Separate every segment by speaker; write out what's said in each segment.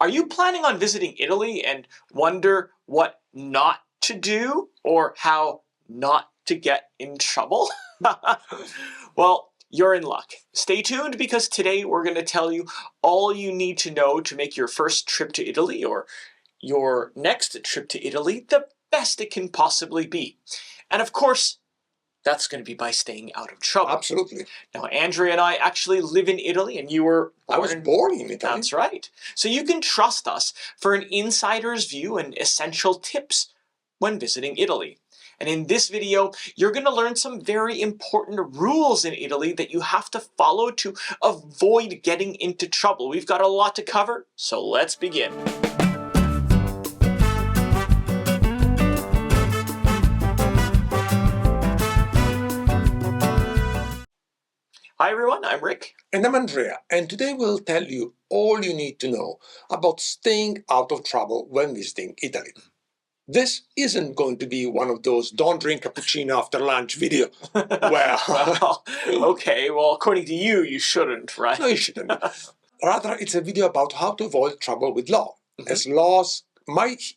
Speaker 1: Are you planning on visiting Italy and wonder what not to do or how not to get in trouble? Well, you're in luck. Stay tuned because today we're going to tell you all you need to know to make your first trip to Italy or your next trip to Italy the best it can possibly be. And of course, that's going to be by staying out of trouble.
Speaker 2: Absolutely.
Speaker 1: Now, Andrea and I actually live in Italy, and you were
Speaker 2: I was born in Italy.
Speaker 1: That's right. So you can trust us for an insider's view and essential tips when visiting Italy. And in this video, you're going to learn some very important rules in Italy that you have to follow to avoid getting into trouble. We've got a lot to cover, so let's begin. Hi everyone, I'm Rick.
Speaker 2: And I'm Andrea, and today we'll tell you all you need to know about staying out of trouble when visiting Italy. This isn't going to be one of those don't drink cappuccino after lunch video.
Speaker 1: Well, okay, well, according to you, you shouldn't, right?
Speaker 2: No, you shouldn't. Rather, it's a video about how to avoid trouble with law, as laws might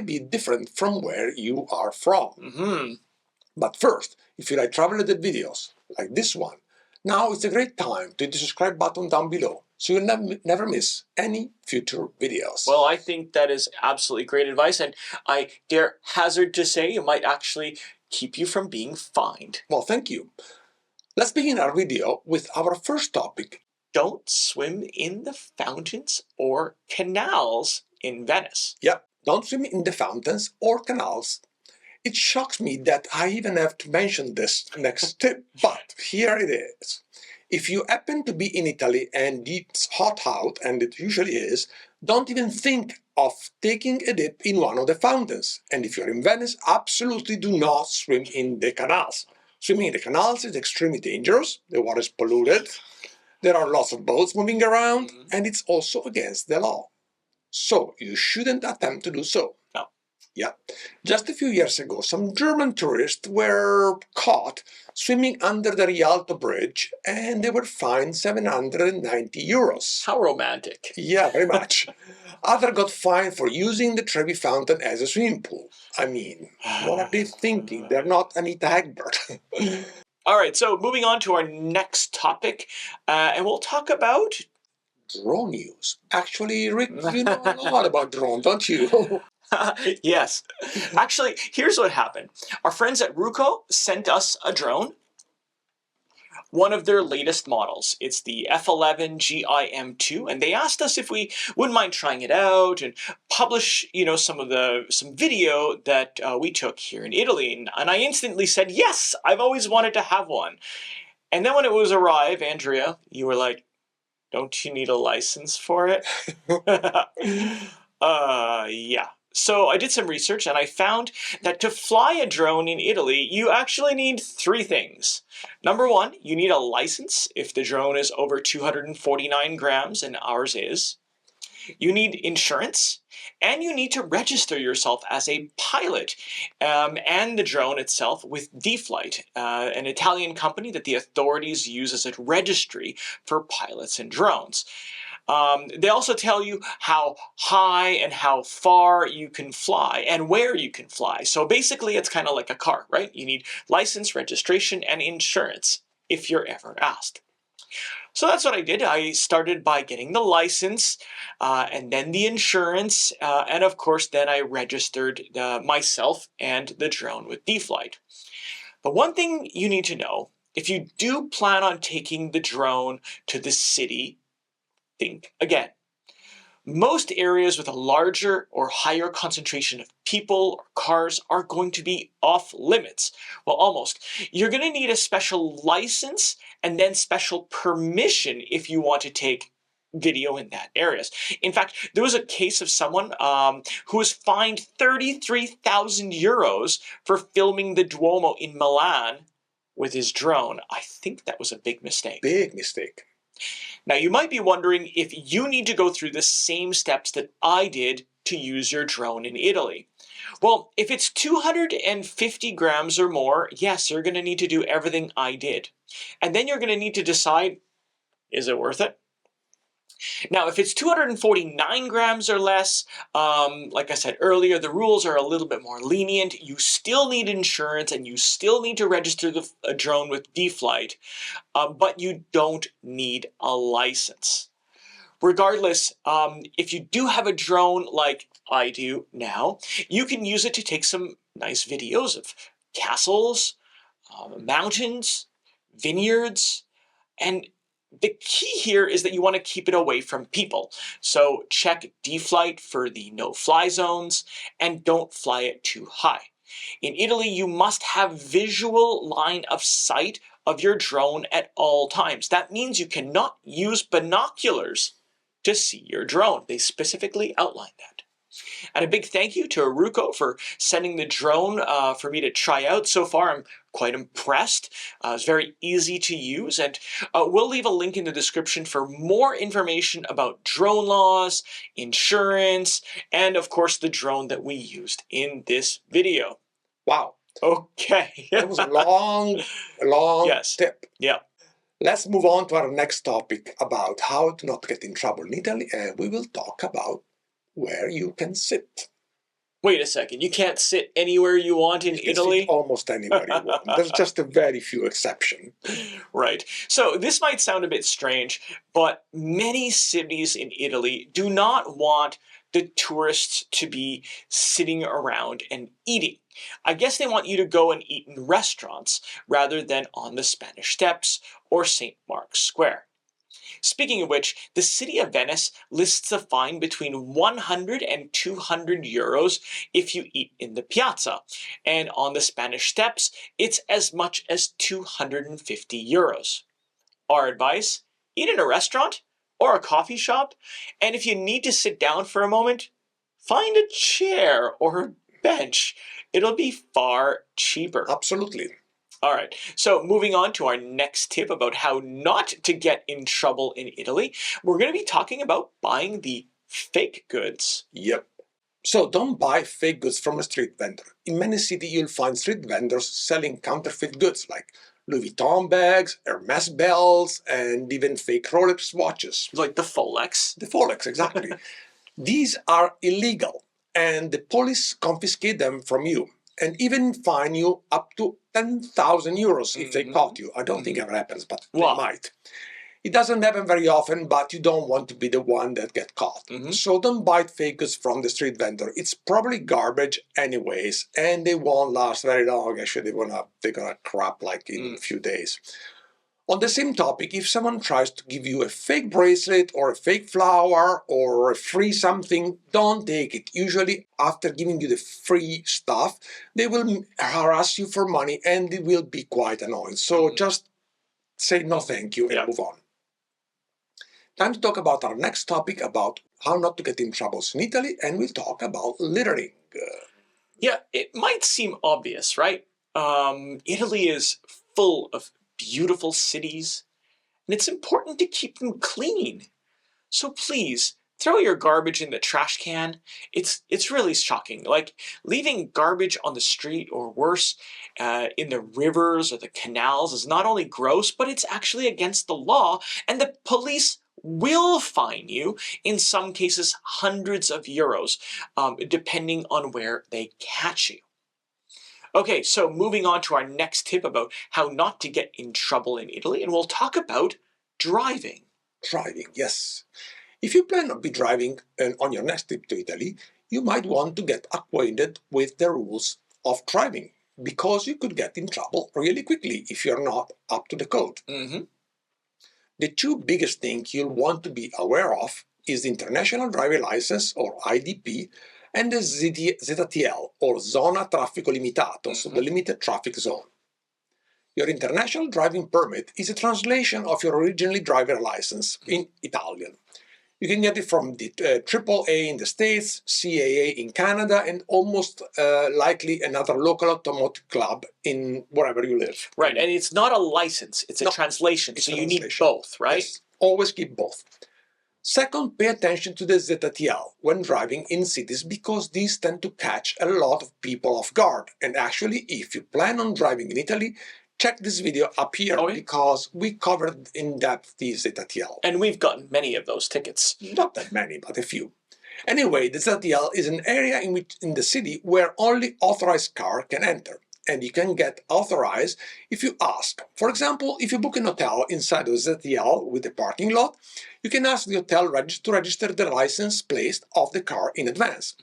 Speaker 2: be different from where you are from. But first, if you like travel-related videos, like this one, now is a great time to hit the subscribe button down below, so you'll never miss any future videos.
Speaker 1: Well, I think that is absolutely great advice, and I dare hazard to say it might actually keep you from being fined.
Speaker 2: Well, thank you. Let's begin our video with our first topic.
Speaker 1: Don't swim in the fountains or canals in Venice.
Speaker 2: Yep, don't swim in the fountains or canals. It shocks me that I even have to mention this next tip, but here it is. If you happen to be in Italy and it's hot out, and it usually is, don't even think of taking a dip in one of the fountains. And if you're in Venice, absolutely do not swim in the canals. Swimming in the canals is extremely dangerous, the water is polluted, there are lots of boats moving around, and it's also against the law. So you shouldn't attempt to do so.
Speaker 1: No.
Speaker 2: Yeah. Just a few years ago, some German tourists were caught swimming under the Rialto Bridge, and they were fined €790.
Speaker 1: How romantic.
Speaker 2: Yeah, very much. Others got fined for using the Trevi Fountain as a swimming pool. I mean, what are they thinking? They're not Anita Egbert.
Speaker 1: All right, so moving on to our next topic, and we'll talk about
Speaker 2: drone use. Actually, Rick, you know a lot about drone, don't you?
Speaker 1: Yes. Actually, here's what happened. Our friends at Ruco sent us a drone, one of their latest models. It's the F11 GIM2, and they asked us if we wouldn't mind trying it out and publish, some video that we took here in Italy. And I instantly said, yes, I've always wanted to have one. And then when it was arrived, Andrea, you were like, don't you need a license for it? Yeah. So I did some research and I found that to fly a drone in Italy, you actually need three things. Number one, you need a license if the drone is over 249 grams, and ours is. You need insurance, and you need to register yourself as a pilot and the drone itself with D-Flight, an Italian company that the authorities use as a registry for pilots and drones. They also tell you how high and how far you can fly and where you can fly. So basically, it's kind of like a car, right? You need license, registration, and insurance if you're ever asked. So that's what I did. I started by getting the license and then the insurance. And of course, then I registered myself and the drone with D-Flight. But one thing you need to know, if you do plan on taking the drone to the city, think again. Most areas with a larger or higher concentration of people or cars are going to be off limits. Well, almost. You're going to need a special license and then special permission if you want to take video in that areas. In fact, there was a case of someone who was fined €33,000 for filming the Duomo in Milan with his drone. I think that was a big mistake.
Speaker 2: Big mistake.
Speaker 1: Now, you might be wondering if you need to go through the same steps that I did to use your drone in Italy. Well, if it's 250 grams or more, yes, you're going to need to do everything I did. And then you're going to need to decide, is it worth it? Now, if it's 249 grams or less, like I said earlier, the rules are a little bit more lenient. You still need insurance and you still need to register a drone with D-Flight, but you don't need a license. Regardless, if you do have a drone like I do now, you can use it to take some nice videos of castles, mountains, vineyards, and the key here is that you want to keep it away from people. So check D-Flight for the no-fly zones and don't fly it too high. In Italy, you must have visual line of sight of your drone at all times. That means you cannot use binoculars to see your drone. They specifically outline that. And a big thank you to Aruko for sending the drone for me to try out. So far, I'm quite impressed. It's very easy to use, and we'll leave a link in the description for more information about drone laws, insurance, and of course the drone that we used in this video.
Speaker 2: Wow.
Speaker 1: Okay.
Speaker 2: That was a long
Speaker 1: Yes.
Speaker 2: tip.
Speaker 1: Yeah.
Speaker 2: Let's move on to our next topic about how to not get in trouble in Italy, and we will talk about where you can sit.
Speaker 1: Wait a second, you can't sit anywhere you want in
Speaker 2: You can
Speaker 1: Italy?
Speaker 2: sit almost anywhere you want. There's just a very few exceptions.
Speaker 1: Right. So this might sound a bit strange, but many cities in Italy do not want the tourists to be sitting around and eating. I guess they want you to go and eat in restaurants rather than on the Spanish Steps or St. Mark's Square. Speaking of which, the city of Venice lists a fine between 100 and 200 euros if you eat in the piazza, and on the Spanish Steps, it's as much as 250 euros. Our advice: eat in a restaurant or a coffee shop, and if you need to sit down for a moment, find a chair or a bench. It'll be far cheaper.
Speaker 2: Absolutely.
Speaker 1: All right, so moving on to our next tip about how not to get in trouble in Italy, we're going to be talking about buying the fake goods.
Speaker 2: Yep. So don't buy fake goods from a street vendor. In many cities, you'll find street vendors selling counterfeit goods like Louis Vuitton bags, Hermes belts, and even fake Rolex watches.
Speaker 1: Like the Folex.
Speaker 2: The Folex, exactly. These are illegal, and the police confiscate them from you and even fine you up to 10,000 euros if they caught you. I don't think it ever happens, but they might. It doesn't happen very often, but you don't want to be the one that gets caught. So don't buy fake goods from the street vendor. It's probably garbage anyways, and they won't last very long. Actually, they're gonna crap like in a few days. On the same topic, if someone tries to give you a fake bracelet or a fake flower or a free something, don't take it. Usually, after giving you the free stuff, they will harass you for money and it will be quite annoying. So just say no thank you and move on. Time to talk about our next topic about how not to get in troubles in Italy, and we'll talk about littering.
Speaker 1: Yeah, it might seem obvious, right? Italy is full of beautiful cities, and it's important to keep them clean. So please, throw your garbage in the trash can. It's really shocking. Like leaving garbage on the street or worse, in the rivers or the canals is not only gross, but it's actually against the law, and the police will fine you, in some cases hundreds of euros, depending on where they catch you. Okay, so moving on to our next tip about how not to get in trouble in Italy, and we'll talk about driving.
Speaker 2: Driving, yes. If you plan on be driving on your next trip to Italy, you might want to get acquainted with the rules of driving, because you could get in trouble really quickly if you're not up to the code. The two biggest things you'll want to be aware of is the International Driver License, or IDP, and the ZTL, or Zona Traffico Limitato, so the limited traffic zone. Your international driving permit is a translation of your original driver license in Italian. You can get it from the AAA in the States, CAA in Canada, and almost likely another local automotive club in wherever you live.
Speaker 1: Right, and it's not a license, it's a translation, so you need both, right?
Speaker 2: Yes, always keep both. Second, pay attention to the ZTL when driving in cities, because these tend to catch a lot of people off guard. And actually, if you plan on driving in Italy, check this video up here because we covered in depth the ZTL.
Speaker 1: And we've gotten many of those tickets.
Speaker 2: Not that many, but a few. Anyway, the ZTL is an area in the city where only authorized car can enter. And you can get authorized if you ask. For example, if you book an hotel inside of ZTL with a parking lot, you can ask the hotel to register the license plate of the car in advance.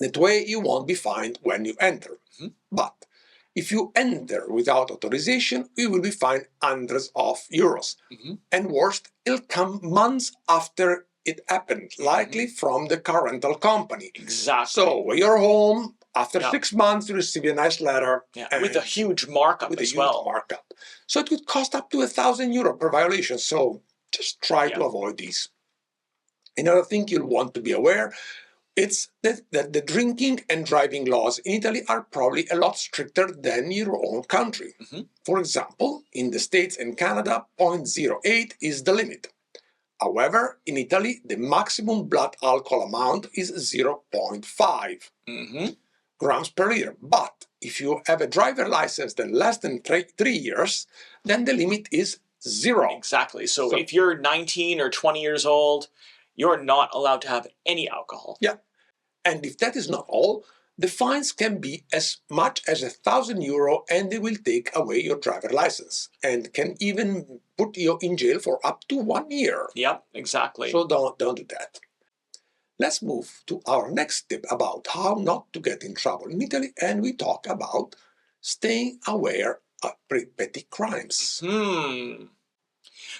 Speaker 2: That way you won't be fined when you enter. But if you enter without authorization, you will be fined hundreds of euros. And worst, it'll come months after it happened, likely from the car rental company.
Speaker 1: Exactly.
Speaker 2: So when you're home, after 6 months, you receive a nice letter.
Speaker 1: With a huge markup as well.
Speaker 2: So it could cost up to €1,000 per violation. So just try to avoid these. Another thing you'll want to be aware it's that the drinking and driving laws in Italy are probably a lot stricter than your own country. For example, in the States and Canada, 0.08 is the limit. However, in Italy, the maximum blood alcohol amount is 0.5 grams per liter. But if you have a driver license that less than 3 years, then the limit is 0.
Speaker 1: Exactly. So if you're 19 or 20 years old, you're not allowed to have any alcohol.
Speaker 2: Yeah. And if that is not all, the fines can be as much as €1,000 and they will take away your driver license and can even put you in jail for up to 1 year.
Speaker 1: Yep, exactly.
Speaker 2: So don't do that. Let's move to our next tip about how not to get in trouble in Italy, and we talk about staying aware of petty crimes.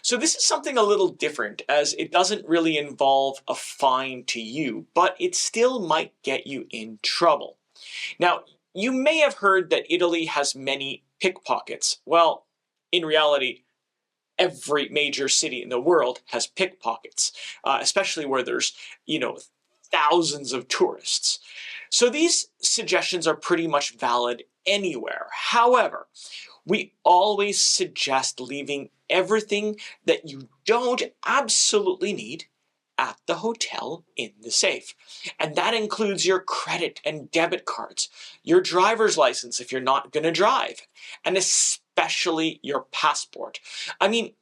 Speaker 1: So this is something a little different, as it doesn't really involve a fine to you, but it still might get you in trouble. Now, you may have heard that Italy has many pickpockets. Well, in reality, every major city in the world has pickpockets, especially where there's, thousands of tourists. So these suggestions are pretty much valid anywhere. However, we always suggest leaving everything that you don't absolutely need at the hotel in the safe. And that includes your credit and debit cards, your driver's license if you're not going to drive, and especially your passport. I mean,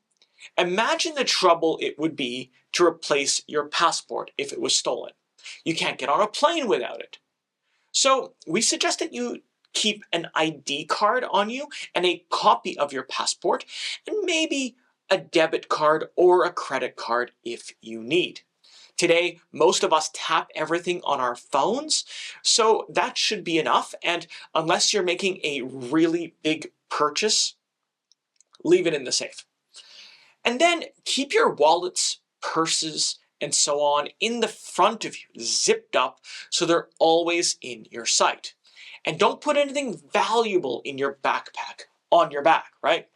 Speaker 1: imagine the trouble it would be to replace your passport if it was stolen. You can't get on a plane without it. So we suggest that you keep an ID card on you and a copy of your passport, and maybe a debit card or a credit card if you need. Today, most of us tap everything on our phones, so that should be enough. And unless you're making a really big purchase, leave it in the safe. And then keep your wallets, purses, and so on in the front of you, zipped up, so they're always in your sight. And don't put anything valuable in your backpack on your back, right?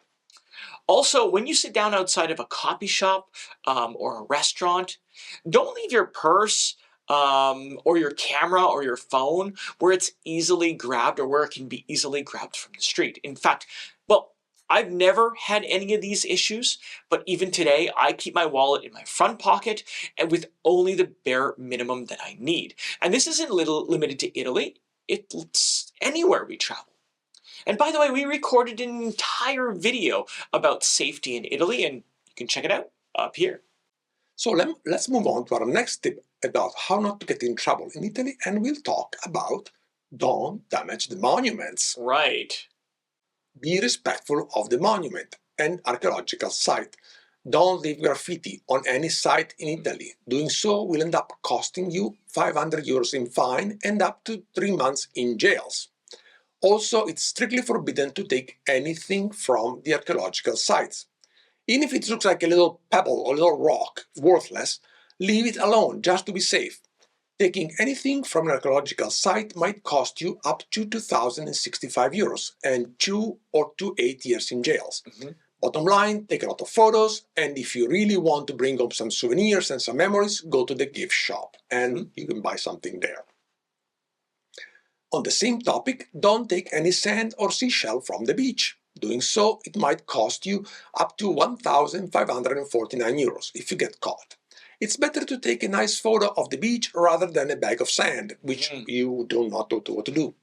Speaker 1: Also, when you sit down outside of a coffee shop or a restaurant, don't leave your purse or your camera or your phone where it's easily grabbed or where it can be easily grabbed from the street. In fact, I've never had any of these issues, but even today, I keep my wallet in my front pocket and with only the bare minimum that I need. And this isn't limited to Italy. It's anywhere we travel. And by the way, we recorded an entire video about safety in Italy, and you can check it out up here.
Speaker 2: So let's move on to our next tip about how not to get in trouble in Italy, and we'll talk about don't damage the monuments.
Speaker 1: Right.
Speaker 2: Be respectful of the monument and archaeological site. Don't leave graffiti on any site in Italy. Doing so will end up costing you €500 in fine and up to 3 months in jails. Also, it's strictly forbidden to take anything from the archaeological sites. Even if it looks like a little pebble or a little rock, worthless, leave it alone just to be safe. Taking anything from an archaeological site might cost you up to €2,065 and 2 or to 8 years in jails. Bottom line, take a lot of photos, and if you really want to bring home some souvenirs and some memories, go to the gift shop and you can buy something there. On the same topic, don't take any sand or seashell from the beach. Doing so, it might cost you up to €1,549 if you get caught. It's better to take a nice photo of the beach rather than a bag of sand, which you do not know what to do.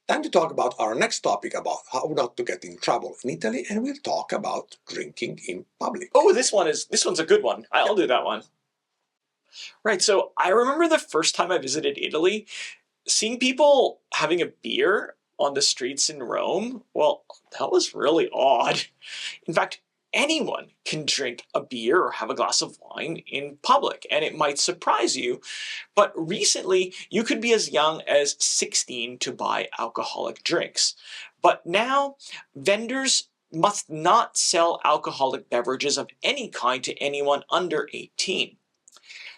Speaker 2: Time to talk about our next topic about how not to get in trouble in Italy, and we'll talk about drinking in public.
Speaker 1: Oh, this one's a good one. I'll do that one. Right, so I remember the first time I visited Italy, seeing people having a beer on the streets in Rome. Well, that was really odd. In fact, anyone can drink a beer or have a glass of wine in public, and it might surprise you, but recently you could be as young as 16 to buy alcoholic drinks. But now, vendors must not sell alcoholic beverages of any kind to anyone under 18.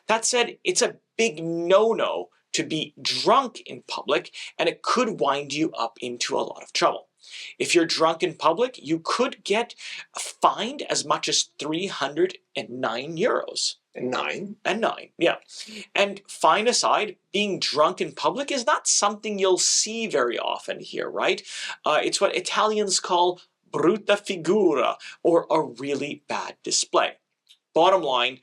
Speaker 1: That said, it's a big no-no to be drunk in public, and it could wind you up into a lot of trouble. If you're drunk in public, you could get fined as much as 309 euros.
Speaker 2: And nine.
Speaker 1: And nine, yeah. And fine aside, being drunk in public is not something you'll see very often here, right? It's what Italians call brutta figura, or a really bad display. Bottom line,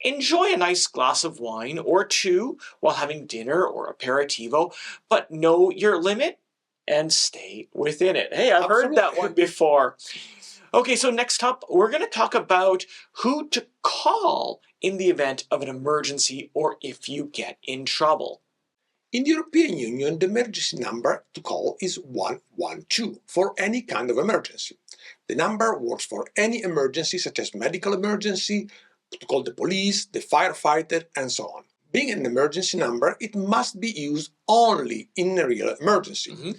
Speaker 1: enjoy a nice glass of wine or two while having dinner or aperitivo, but know your limit and stay within it. Hey, I've heard that one before. Okay, so next up, we're going to talk about who to call in the event of an emergency or if you get in trouble.
Speaker 2: In the European Union, the emergency number to call is 112 for any kind of emergency. The number works for any emergency, such as medical emergency, to call the police, the firefighter, and so on. Being an emergency number, it must be used only in a real emergency.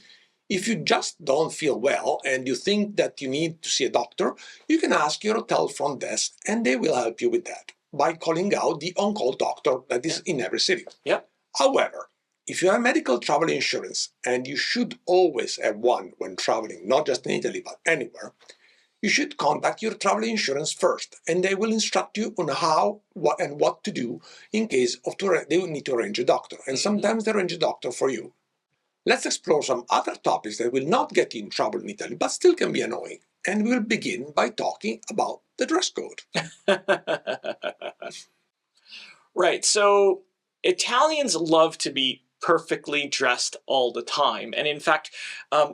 Speaker 2: If you just don't feel well and you think that you need to see a doctor, you can ask your hotel front desk and they will help you with that by calling out the on-call doctor that is in every city. However, if you have medical travel insurance, and you should always have one when traveling, not just in Italy but anywhere, you should contact your travel insurance first, and they will instruct you on how, what, and what to do in case of they will need to arrange a doctor, and sometimes they arrange a doctor for you. Let's explore some other topics that will not get you in trouble in Italy, but still can be annoying, and we'll begin by talking about the dress code.
Speaker 1: Right, so Italians love to be perfectly dressed all the time. And in fact,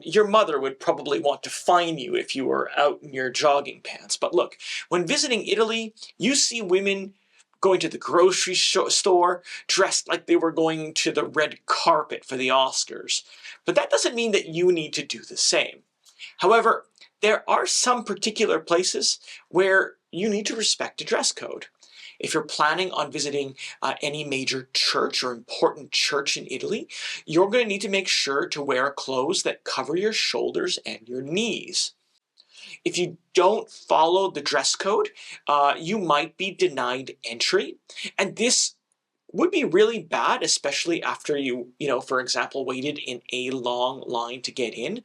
Speaker 1: your mother would probably want to fine you if you were out in your jogging pants. But look, when visiting Italy, you see women going to the grocery store dressed like they were going to the red carpet for the Oscars. But that doesn't mean that you need to do the same. However, there are some particular places where you need to respect a dress code. If you're planning on visiting any major church or important church in Italy, you're going to need to make sure to wear clothes that cover your shoulders and your knees. If you don't follow the dress code, you might be denied entry, and this would be really bad, especially after you, for example, waited in a long line to get in.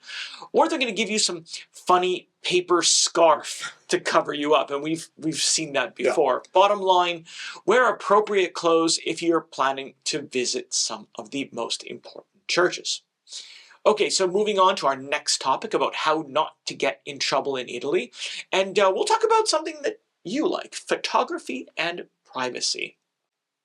Speaker 1: Or they're going to give you some funny paper scarf to cover you up, and we've seen that before. Bottom line, wear appropriate clothes if you're planning to visit some of the most important churches. Okay, so moving on to our next topic about how not to get in trouble in Italy, and we'll talk about something that you like, photography and privacy.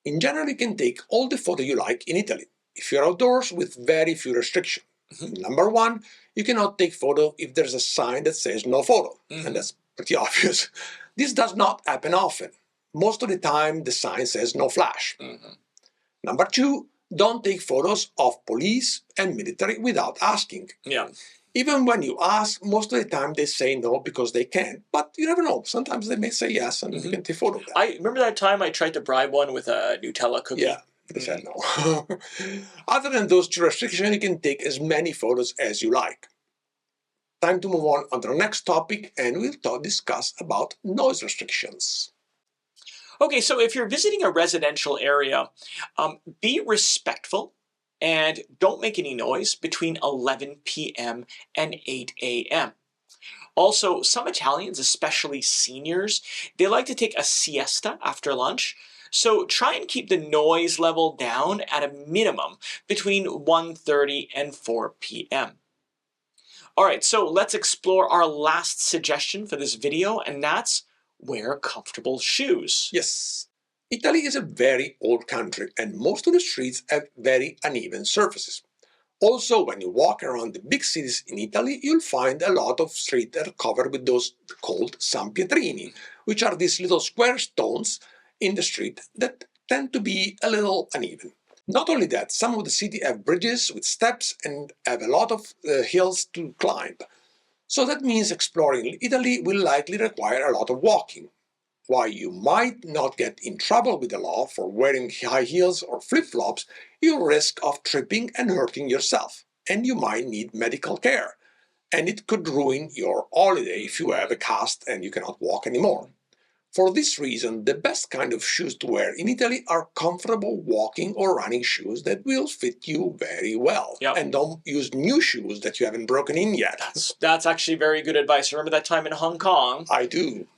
Speaker 2: In general, you can take all the photos you like in Italy, if you're outdoors with very few restrictions. Number one, you cannot take photo if there's a sign that says no photo, and that's pretty obvious. This does not happen often. Most of the time, the sign says no flash. Number two, don't take photos of police and military without asking. Even when you ask, most of the time they say no because they can. But you never know. Sometimes they may say yes and you can take photo of that.
Speaker 1: I remember that time I tried to bribe one with a Nutella cookie.
Speaker 2: Yeah, they said no. Other than those two restrictions, you can take as many photos as you like. Time to move on to the next topic, and we'll discuss about noise restrictions.
Speaker 1: Okay, so if you're visiting a residential area, be respectful and don't make any noise between 11 p.m. and 8 a.m. Also, some Italians, especially seniors, they like to take a siesta after lunch, so try and keep the noise level down at a minimum between 1:30 and 4 p.m. Alright, so let's explore our last suggestion for this video, and that's wear comfortable shoes.
Speaker 2: Yes. Italy is a very old country, and most of the streets have very uneven surfaces. Also, when you walk around the big cities in Italy, you'll find a lot of streets that are covered with those called San Pietrini, which are these little square stones in the street that tend to be a little uneven. Not only that, some of the city have bridges with steps and have a lot of hills to climb. So that means exploring Italy will likely require a lot of walking. While you might not get in trouble with the law for wearing high heels or flip-flops, you risk of tripping and hurting yourself, and you might need medical care. And it could ruin your holiday if you have a cast and you cannot walk anymore. For this reason, the best kind of shoes to wear in Italy are comfortable walking or running shoes that will fit you very well.
Speaker 1: Yep.
Speaker 2: And don't use new shoes that you haven't broken in yet.
Speaker 1: That's actually very good advice. Remember that time in Hong Kong?
Speaker 2: I do.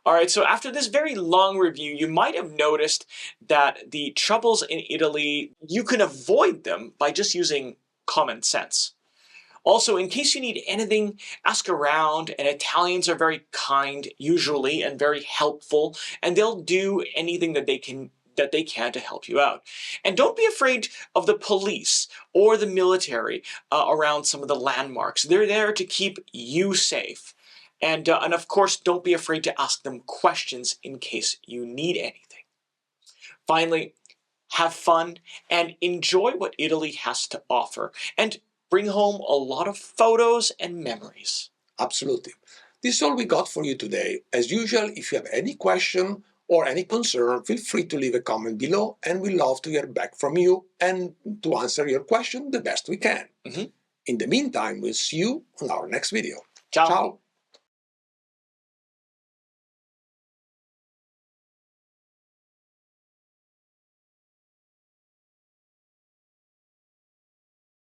Speaker 1: All right, so after this very long review, you might have noticed that the troubles in Italy, you can avoid them by just using common sense. Also, in case you need anything, ask around, and Italians are very kind, usually, and very helpful, and they'll do anything that they can to help you out. And don't be afraid of the police or the military around some of the landmarks. They're there to keep you safe. And of course, don't be afraid to ask them questions in case you need anything. Finally, have fun and enjoy what Italy has to offer, and bring home a lot of photos and memories.
Speaker 2: Absolutely. This is all we got for you today. As usual, if you have any question or any concern, feel free to leave a comment below, and we love to hear back from you and to answer your question the best we can. In the meantime, we'll see you on our next video.
Speaker 1: Ciao.
Speaker 2: Ciao.